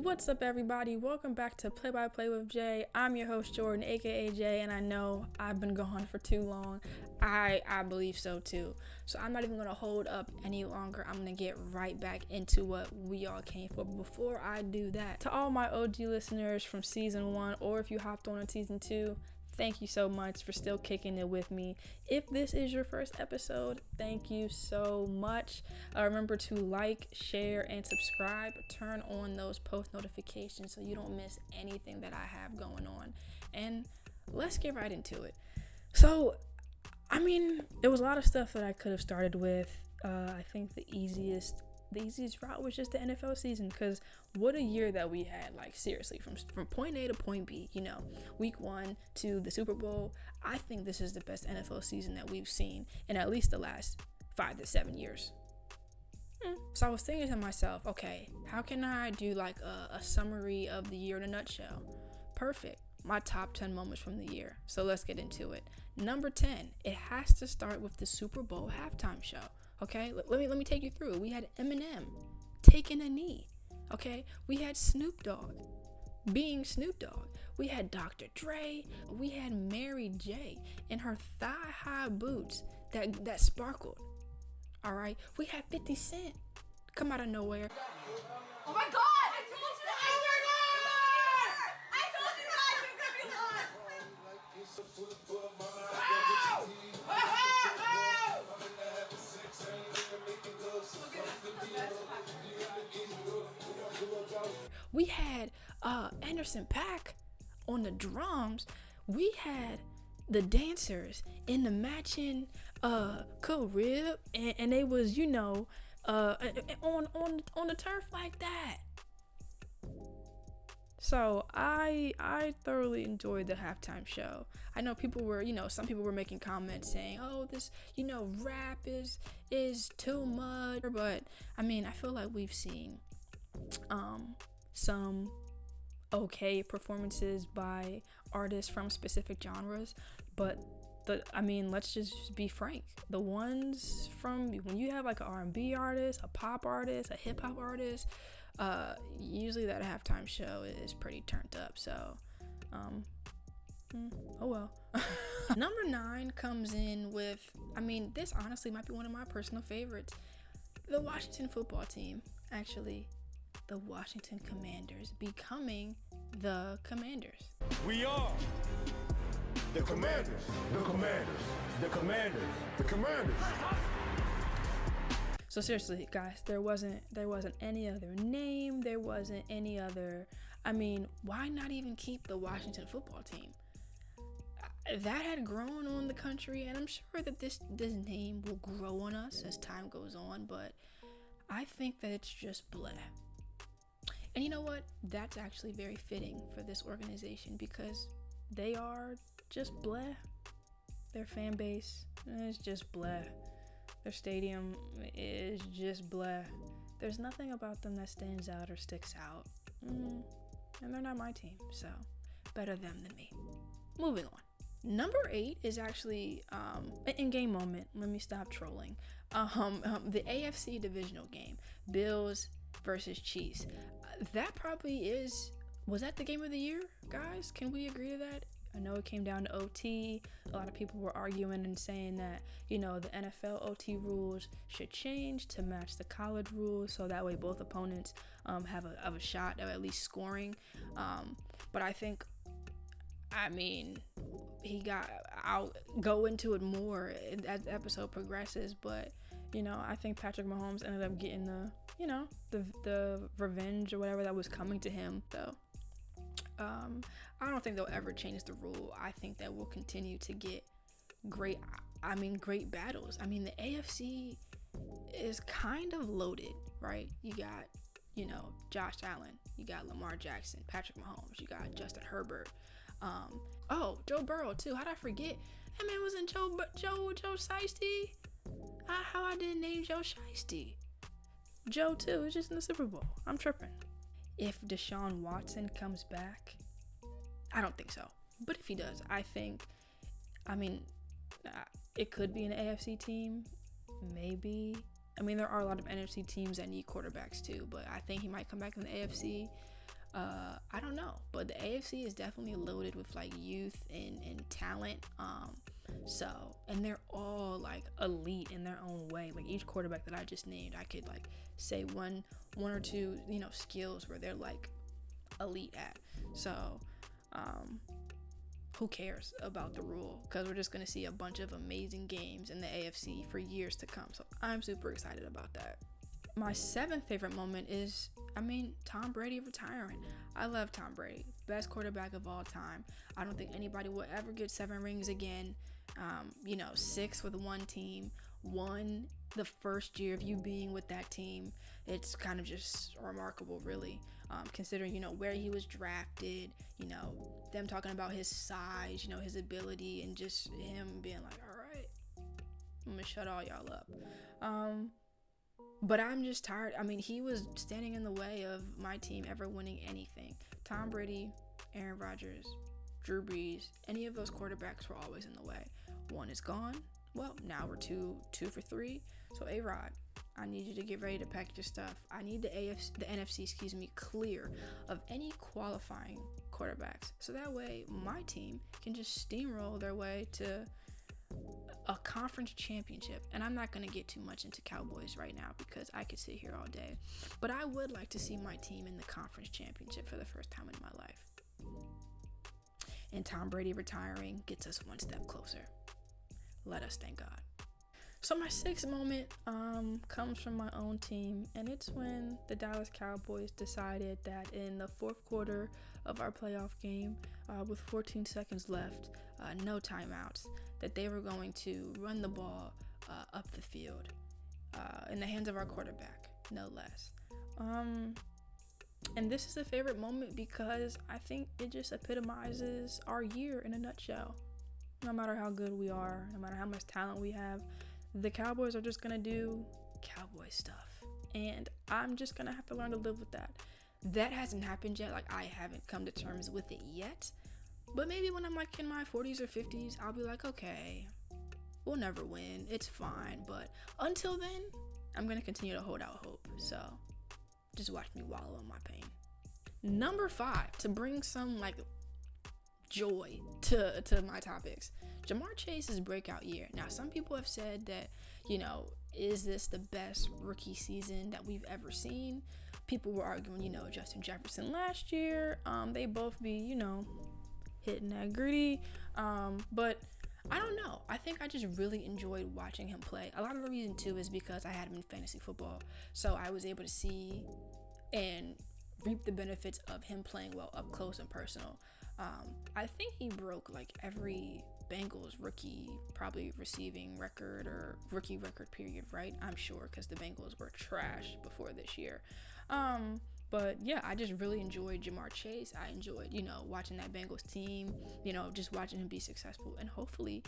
What's up, everybody? Welcome back to Play by Play with Jay. I'm your host, Jordan, aka Jay, and I know I've been gone for too long. I believe so too. So I'm not even going to hold up any longer. I'm going to get right back into what we all came for. But before I do that, to all my OG listeners from season 1, or if you hopped on in season 2, thank you so much for still kicking it with me. If this is your first episode, thank you so much. Remember to like, share, and subscribe. Turn on those post notifications so you don't miss anything that I have going on. And let's get right into it. So, there was a lot of stuff that I could have started with. I think the easiest route was just the NFL season, because what a year that we had. Like, seriously, from point A to point B, week 1 to the Super Bowl. I think this is the best NFL season that we've seen in at least the last 5 to 7 years. So I was thinking to myself, okay, how can I do like a summary of the year in a nutshell? Perfect. My top 10 moments from the year. So let's get into it. Number 10, it has to start with the Super Bowl halftime show. Okay, let me take you through. We had Eminem taking a knee. Okay, we had Snoop Dogg being Snoop Dogg. We had Dr. Dre. We had Mary J in her thigh-high boots that sparkled. All right, we had 50 Cent come out of nowhere. Oh my God! I told you that! I told you guys it was gonna be a lot. We had Anderson .Paak on the drums. We had the dancers in the matching crib, and they was on the turf like that. So I thoroughly enjoyed the halftime show. I know people were, some people were making comments saying, oh, this, rap is too much. But I feel like we've seen some okay performances by artists from specific genres, but let's just be frank. The ones from when you have like an R&B artist, a pop artist, a hip hop artist, usually that halftime show is pretty turned up. So, oh well. Number 9 comes in with, this honestly might be one of my personal favorites. The Washington football team, actually, the Washington Commanders becoming the Commanders. We are the Commanders. The Commanders. The Commanders. The Commanders. So seriously, guys, there wasn't any other name. There wasn't any other. Why not even keep the Washington football team? That had grown on the country, and I'm sure that this name will grow on us as time goes on. But I think that it's just bleh. And you know what? That's actually very fitting for this organization, because they are just bleh. Their fan base is just bleh. Their stadium is just bleh. There's nothing about them that stands out or sticks out. And they're not my team, so better them than me. Moving on. Number 8 is actually an in-game moment. Let me stop trolling. The AFC Divisional Game. Bills versus Chiefs. That probably was that the game of the year, guys? Can we agree to that? I know it came down to OT. A lot of people were arguing and saying that, the NFL OT rules should change to match the college rules, so that way both opponents have a shot of at least scoring. But I think, I'll go into it more as the episode progresses, but I think Patrick Mahomes ended up getting the revenge or whatever that was coming to him, though. I don't think they'll ever change the rule. I think that we'll continue to get great battles. The AFC is kind of loaded, right? You got, Josh Allen, you got Lamar Jackson, Patrick Mahomes, you got Justin Herbert, Joe Burrow too. How'd I forget? That man wasn't Joe Shiesty. How I didn't name Joe Shiesty. Joe too. It's just in the Super Bowl. I'm tripping. If Deshaun Watson comes back, I don't think so. But if he does, I think, it could be an AFC team. Maybe. There are a lot of NFC teams that need quarterbacks too, but I think he might come back in the AFC. I don't know, but the AFC is definitely loaded with like youth and talent. And they're all like elite in their own way. Like each quarterback that I just named, I could like say one or two, skills where they're like elite at. So, who cares about the rule? Because we're just going to see a bunch of amazing games in the AFC for years to come. So I'm super excited about that. My 7th favorite moment is, Tom Brady retiring. I love Tom Brady. Best quarterback of all time. I don't think anybody will ever get 7 rings again. 6 with one team. 1 the first year of you being with that team. It's kind of just remarkable, really. Considering, where he was drafted, them talking about his size, his ability, and just him being like, all right, I'm going to shut all y'all up. But I'm just tired. He was standing in the way of my team ever winning anything. Tom Brady, Aaron Rodgers, Drew Brees, any of those quarterbacks were always in the way. 1 is gone. Well, now we're two for 3. So A-Rod, I need you to get ready to pack your stuff. I need the NFC, clear of any qualifying quarterbacks. So that way my team can just steamroll their way to a conference championship. And I'm not going to get too much into Cowboys right now because I could sit here all day. But I would like to see my team in the conference championship for the first time in my life. And Tom Brady retiring gets us one step closer. Let us thank God. So my 6th moment comes from my own team, and it's when the Dallas Cowboys decided that in the 4th quarter of our playoff game, with 14 seconds left, no timeouts, that they were going to run the ball up the field in the hands of our quarterback, no less. And this is a favorite moment because I think it just epitomizes our year in a nutshell. No matter how good we are, no matter how much talent we have, the Cowboys are just gonna do Cowboy stuff. And I'm just gonna have to learn to live with that. That hasn't happened yet. Like, I haven't come to terms with it yet. But maybe when I'm like in my 40s or 50s, I'll be like, okay, we'll never win. It's fine. But until then, I'm gonna continue to hold out hope. So just watch me wallow in my pain. Number 5, to bring some like joy to my topics, Jamar Chase's breakout year. Now, some people have said that, is this the best rookie season that we've ever seen? People were arguing, Justin Jefferson last year. They both be, hitting that gritty. But I don't know. I think I just really enjoyed watching him play. A lot of the reason too is because I had him in fantasy football. So I was able to see and reap the benefits of him playing well up close and personal. I think he broke like every Bengals rookie probably receiving record or rookie record period, right? I'm sure, because the Bengals were trash before this year. But yeah, I just really enjoyed Jamar Chase. I enjoyed, watching that Bengals team, just watching him be successful. And hopefully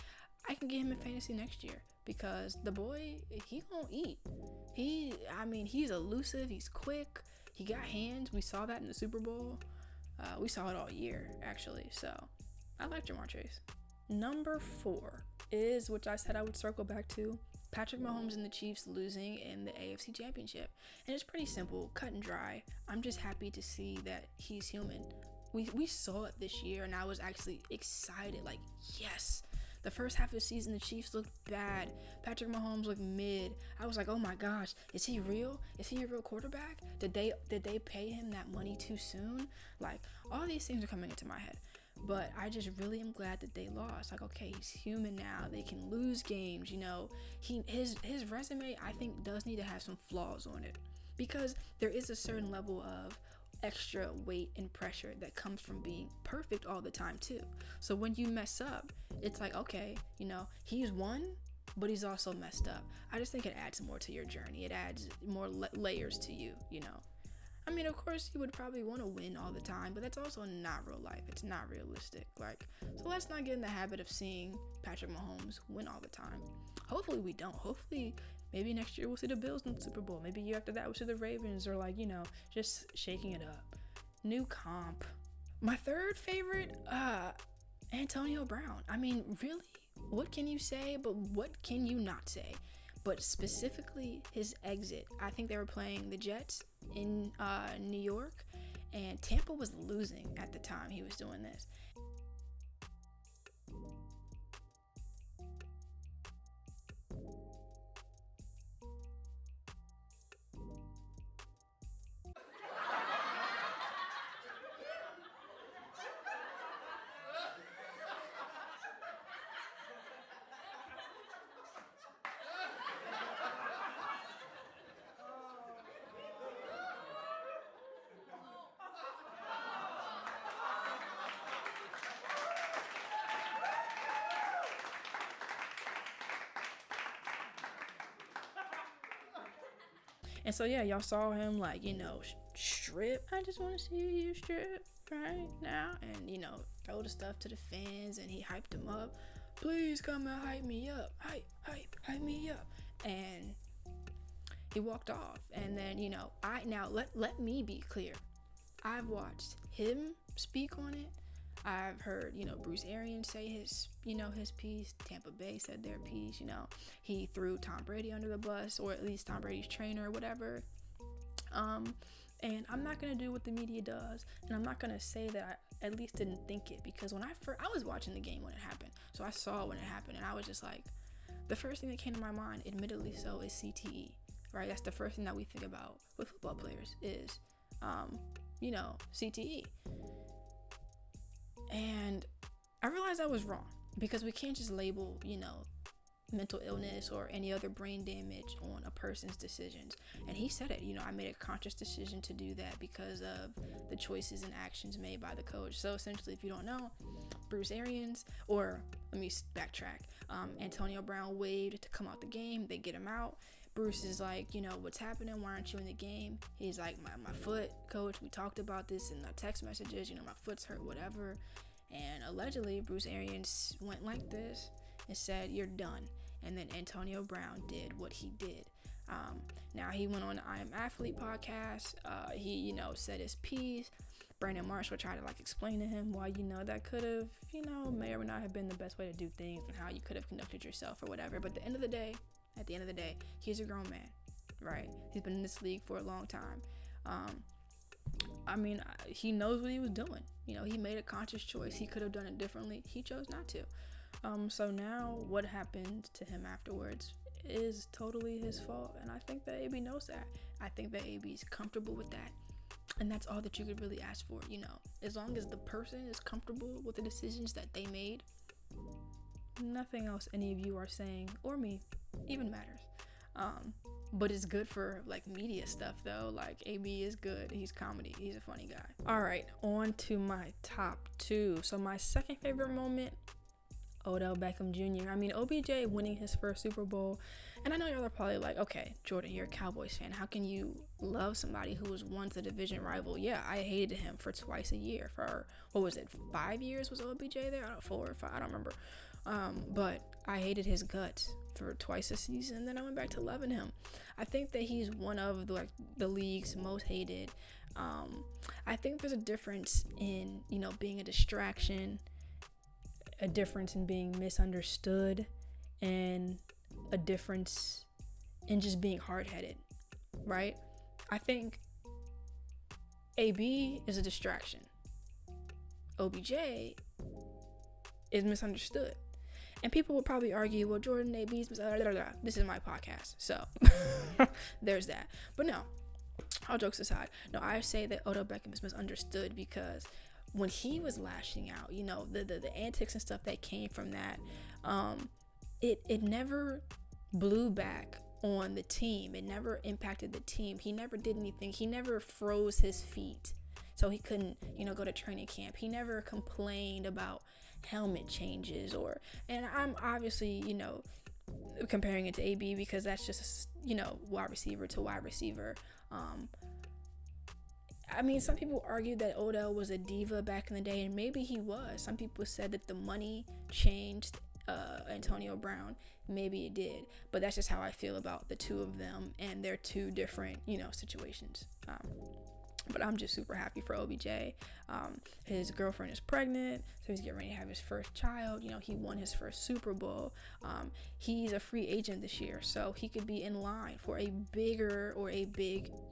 I can get him in fantasy next year because the boy, he gonna eat. He's elusive. He's quick. He got hands. We saw that in the Super Bowl. We saw it all year, actually. So I like Jamar Chase. Number 4 is, which I said I would circle back to, Patrick Mahomes and the Chiefs losing in the AFC Championship. And it's pretty simple, cut and dry. I'm just happy to see that he's human. We saw it this year, and I was actually excited. Like, yes. The first half of the season, the Chiefs looked bad. Patrick Mahomes looked mid. I was like, oh my gosh, is he real? Is he a real quarterback? Did they pay him that money too soon? Like, all these things are coming into my head. But I just really am glad that they lost. Like, okay, he's human now. They can lose games, His resume, I think, does need to have some flaws on it. Because there is a certain level of extra weight and pressure that comes from being perfect all the time too. So when you mess up, it's like, okay, he's won, but he's also messed up. I just think it adds more to your journey. It adds more layers to you, Of course you would probably want to win all the time, but that's also not real life. It's not realistic. So let's not get in the habit of seeing Patrick Mahomes win all the time. Hopefully we don't. Hopefully maybe next year we'll see the Bills in the Super Bowl. Maybe year after that we'll see the Ravens, or just shaking it up. New comp. My 3rd favorite, Antonio Brown. Really, what can you say, but what can you not say? But specifically his exit. I think they were playing the Jets in New York, And Tampa was losing at the time he was doing this. And so, yeah, y'all saw him, like, strip. I just want to see you strip right now. And, throw the stuff to the fans, and he hyped them up. Please come and hype me up. Hype me up. And he walked off. And then, let me be clear. I've watched him speak on it. I've heard, Bruce Arians say his piece. Tampa Bay said their piece. He threw Tom Brady under the bus, or at least Tom Brady's trainer or whatever. And I'm not going to do what the media does. And I'm not going to say that I at least didn't think it, because when I was watching the game when it happened. So I saw when it happened, and I was just like, the first thing that came to my mind, admittedly so, is CTE, right? That's the first thing that we think about with football players is, CTE. And I realized I was wrong, because we can't just label, mental illness or any other brain damage on a person's decisions. And he said it, I made a conscious decision to do that because of the choices and actions made by the coach. So essentially, if you don't know, Bruce Arians, or let me backtrack, Antonio Brown waived to come out the game. They get him out. Bruce is like, what's happening? Why aren't you in the game? He's like, my foot, coach. We talked about this in the text messages. My foot's hurt, whatever. And allegedly, Bruce Arians went like this and said, you're done. And then Antonio Brown did what he did. Now he went on the I Am Athlete podcast. He, said his piece. Brandon Marshall tried to explain to him why, that could have, may or may not have been the best way to do things and how you could have conducted yourself or whatever. But at the end of the day, he's a grown man, right? He's been in this league for a long time. He knows what he was doing. He made a conscious choice. He could have done it differently. He chose not to. So now what happened to him afterwards is totally his fault. And I think that AB knows that. I think that AB is comfortable with that. And that's all that you could really ask for, as long as the person is comfortable with the decisions that they made, nothing else any of you are saying, or me, even matters. But it's good for media stuff though. AB is good. He's comedy. He's a funny guy. All right, on to my top 2. So my second favorite moment, Odell Beckham Jr. OBJ winning his first Super Bowl. And I know y'all are probably like, okay, Jordan, you're a Cowboys fan. How can you love somebody who was once a division rival? Yeah, I hated him for twice a year. For, 5 years was OBJ there? 4 or 5, I don't remember. But I hated his guts for twice a season. Then I went back to loving him. I think that he's one of the league's most hated. I think there's a difference in, being a distraction, a difference in being misunderstood, and a difference in just being hard-headed, right? I think AB is a distraction. OBJ is misunderstood. And people will probably argue, well, Jordan, AB's this is my podcast, so there's that. But no, all jokes aside, no, I say that Odell Beckham is misunderstood because when he was lashing out, the antics and stuff that came from that, it never blew back on the team. It never impacted the team. He never did anything. He never froze his feet so he couldn't, go to training camp. He never complained about helmet changes and I'm obviously, comparing it to AB because that's just, wide receiver to wide receiver. Some people argued that Odell was a diva back in the day, and maybe he was. Some people said that the money changed Antonio Brown. Maybe it did, but that's just how I feel about the two of them and their two different, situations. But I'm just super happy for OBJ. His girlfriend is pregnant, so he's getting ready to have his first child. You know, he won his first Super Bowl. He's a free agent this year, so he could be in line for a big,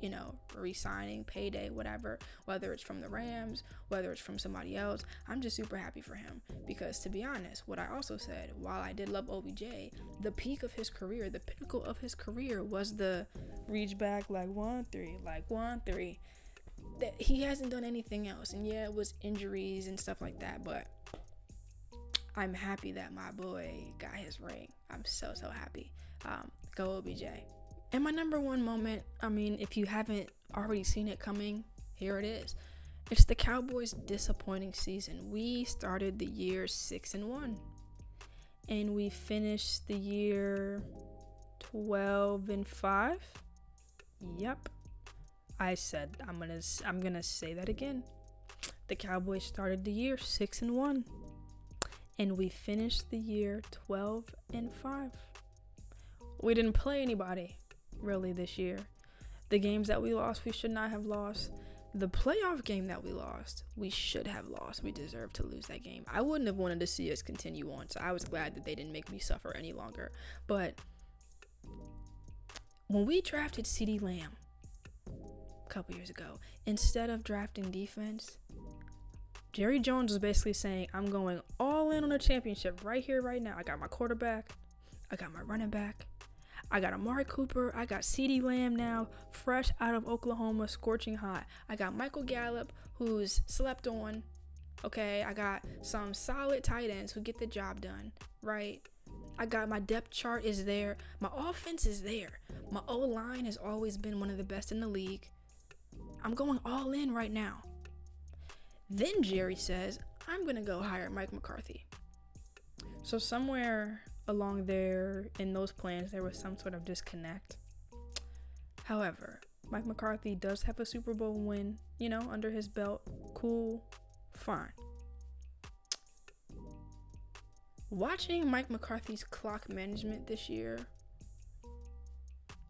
you know, re-signing, payday, whatever, whether it's from the Rams, whether it's from somebody else. I'm just super happy for him because, to be honest, what I also said, while I did love OBJ, the peak of his career, the pinnacle of his career was the reach back like 1-3. That he hasn't done anything else, and yeah, it was injuries and stuff like that, but I'm happy that my boy got his ring. I'm so happy. Go OBJ. And my number one moment, I mean, if you haven't already seen it coming, here it is. It's the Cowboys' disappointing season. We started the year 6-1, and we finished the year 12-5. Yep. I said I'm gonna say that again. The Cowboys started the year 6-1, and we finished the year 12-5. We didn't play anybody really this year. The games that we lost, we should not have lost. The playoff game that we lost, we should have lost. We deserved to lose that game. I wouldn't have wanted to see us continue on, so I was glad that they didn't make me suffer any longer. But when we drafted CeeDee Lamb a couple years ago, instead of drafting defense, Jerry Jones was basically saying, I'm going all in on a championship right here, right now. I got my quarterback, I got my running back, I got Amari Cooper, I got CeeDee Lamb now, fresh out of Oklahoma, scorching hot. I got Michael Gallup, who's slept on. Okay, I got some solid tight ends who get the job done, right? I got my depth chart is there. My offense is there. My O-line has always been one of the best in the league. I'm going all in right now. Then Jerry says, I'm going to go hire Mike McCarthy. So somewhere along there in those plans, there was some sort of disconnect. However, Mike McCarthy does have a Super Bowl win, you know, under his belt. Cool, fine. Watching Mike McCarthy's clock management this year,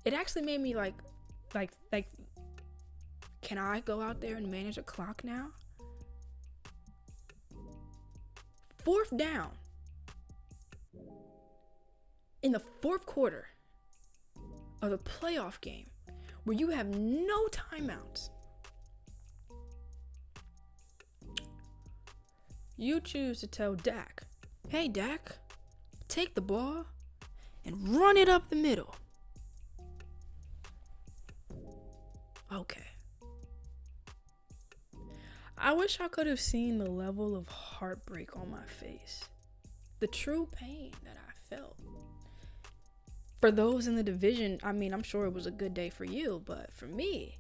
it actually made me like, can I go out there and manage a clock now? 4th down in the 4th quarter of a playoff game where you have no timeouts. You choose to tell Dak, hey Dak, take the ball and run it up the middle. Okay. I wish I could have seen the level of heartbreak on my face. The true pain that I felt. For those in the division, I mean, I'm sure it was a good day for you, but for me,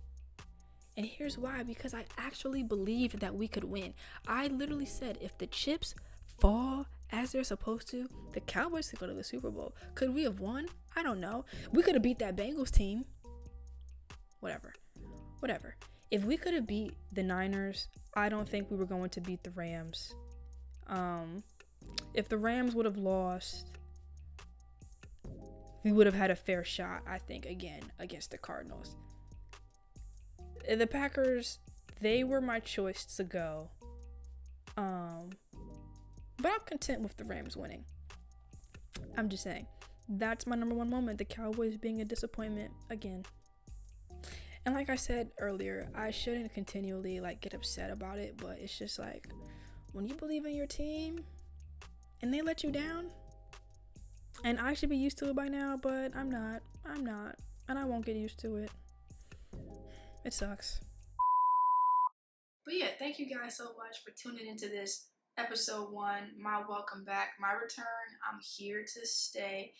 and here's why, because I actually believed that we could win. I literally said, if the chips fall as they're supposed to, the Cowboys could go to the Super Bowl. Could we have won? I don't know. We could have beat that Bengals team. Whatever. If we could have beat the Niners, I don't think we were going to beat the Rams. If the Rams would have lost, we would have had a fair shot, I think, again, against the Cardinals. The Packers, they were my choice to go. But I'm content with the Rams winning. I'm just saying. That's my number one moment. The Cowboys being a disappointment again. And like I said earlier, I shouldn't continually get upset about it, but it's just like, when you believe in your team and they let you down, and I should be used to it by now, but I'm not, and I won't get used to it. It sucks. But yeah, thank you guys so much for tuning into this episode 1, my welcome back, my return. I'm here to stay.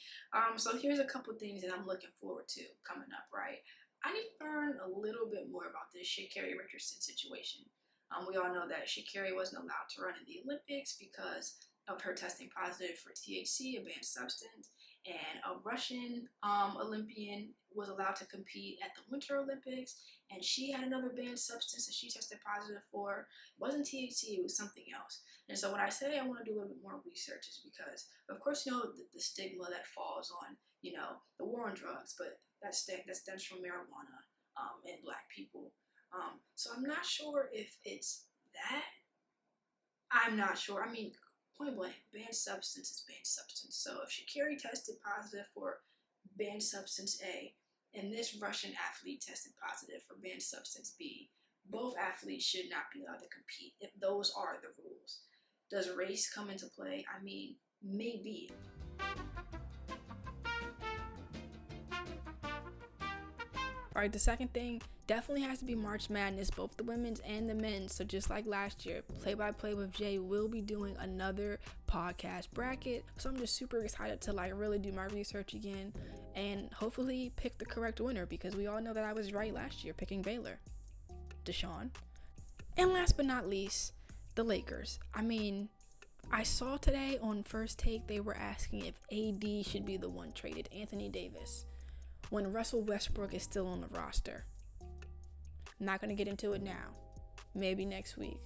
So here's a couple things that I'm looking forward to coming up, right? I need to learn a little bit more about this Sha'Carri Richardson situation. We all know that Sha'Carri wasn't allowed to run in the Olympics because of her testing positive for THC, a banned substance, and a Russian Olympian was allowed to compete at the Winter Olympics, and she had another banned substance that she tested positive for. It wasn't THC, it was something else. And so when I say I want to do a little bit more research, is because, of course, you know, the stigma that falls on, the war on drugs, but that stems from marijuana and Black people. So I'm not sure if it's that. I'm not sure. I mean, point blank, banned substance is banned substance. So if Sha'Carri tested positive for banned substance A, and this Russian athlete tested positive for banned substance B, both athletes should not be allowed to compete if those are the rules. Does race come into play? I mean, maybe. Alright, the second thing definitely has to be March Madness, both the women's and the men's. So just like last year, Play by Play with Jay will be doing another podcast bracket. So I'm just super excited to really do my research again and hopefully pick the correct winner, because we all know that I was right last year picking Baylor, Deshaun. And last but not least, the Lakers. I mean, I saw today on First Take they were asking if AD should be the one traded, Anthony Davis, when Russell Westbrook is still on the roster. I'm not going to get into it now. Maybe next week.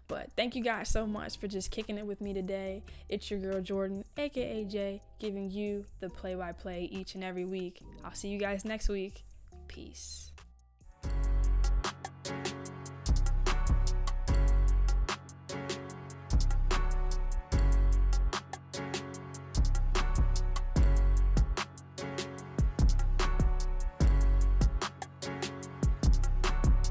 But thank you guys so much for just kicking it with me today. It's your girl Jordan, aka Jay, giving you the play-by-play each and every week. I'll see you guys next week. Peace.